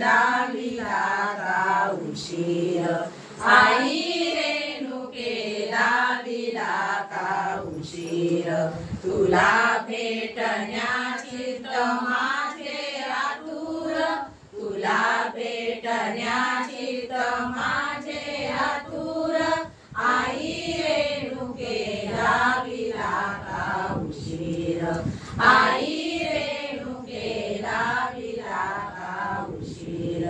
लाविला का उशीर, आई रेणुके लाविला का उशीर, तुला भेटण्याची माझे आतुर, तुला भेटण्याची माझे आतुर, आई रेणुके लाविला का उशीर, आई रेणुके लाविला का उशीर,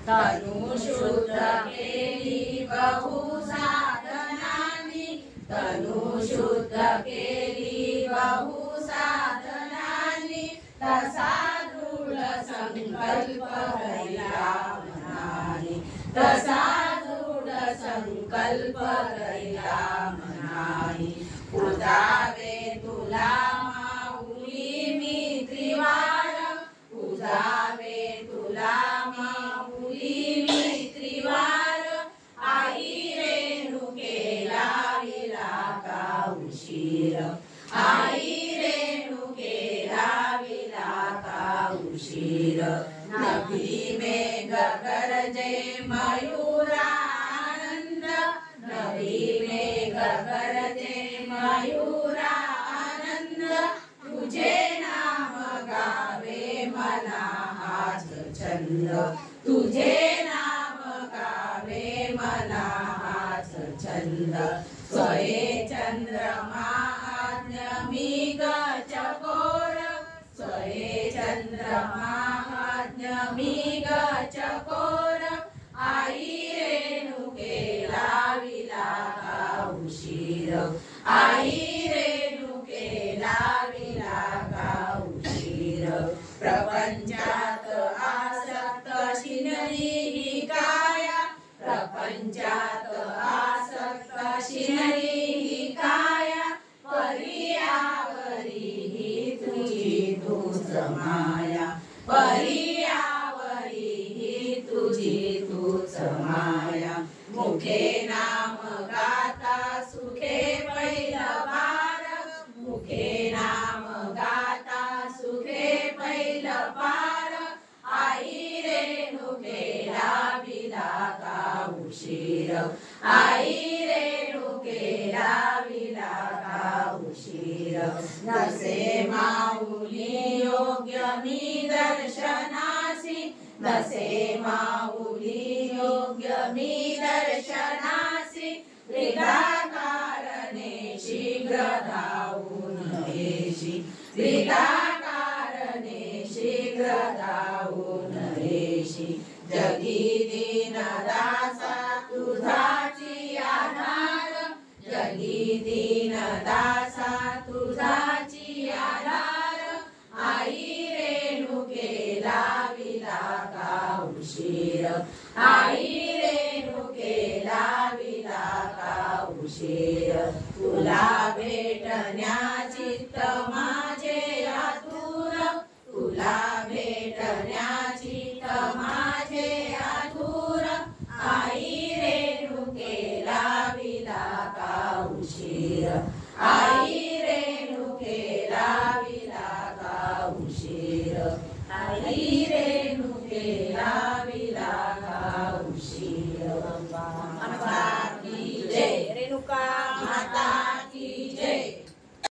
तनु शुद्ध केली बहु साधनांनी, तनु शुद्ध केली बहु साधनांनी, तसा दृढ संकल्प करिला मनाने, तसा दृढ संकल्प करिला मनाने, पूजावे तुला माऊली मी त्रिवार, पूजावे तुला माऊली मी त्रिवार, आई रेणुके लाविला का उशीर, आई रेणुके लाविला का उशीर, नभी मेघ गरजे मयूरा आनंद, नभी मेघ गरजे मयूरा आनंद, तुझे नाम गावे मला हाच छंद, तुझे नाम गावे मला हाच छंद, स्वये चंद्रमा आज्ञ मी ग चकोर, स्वये चंद्रमा आज्ञ मी ग चकोर, आई रेणुके लाविला का उशीर, आई रेणुके लाविला का उशीर, प्रपंचात आसक्त शिनरी ही काया, प्रपंचात आसक्त शिनरी ही काया, पर्यावरी ही तुझी तूच माया, पर्यावरी ही तुझी तूच माया, मुखे नाम गाता सुखे पैलवार, मुखे नाम गाता सुखे पैलवार, आई रेणुके लाविला का उशीर, आई रेणुके लाविला का उशीर, नसे माऊली योग्य मी दर्शनासी, नसे माऊली योग्य मी दर्शनासी, विधाकारणे शीघ्र धावून येशी, विधाकारणे शीघ्र धावून येशी, जगी दीनदासा तुझाची आधार, जगी दीनदासा तुझाची आधार, आई रेणुके लाविला का उशीर, आई रेणुके लाविला का उशीर, तुला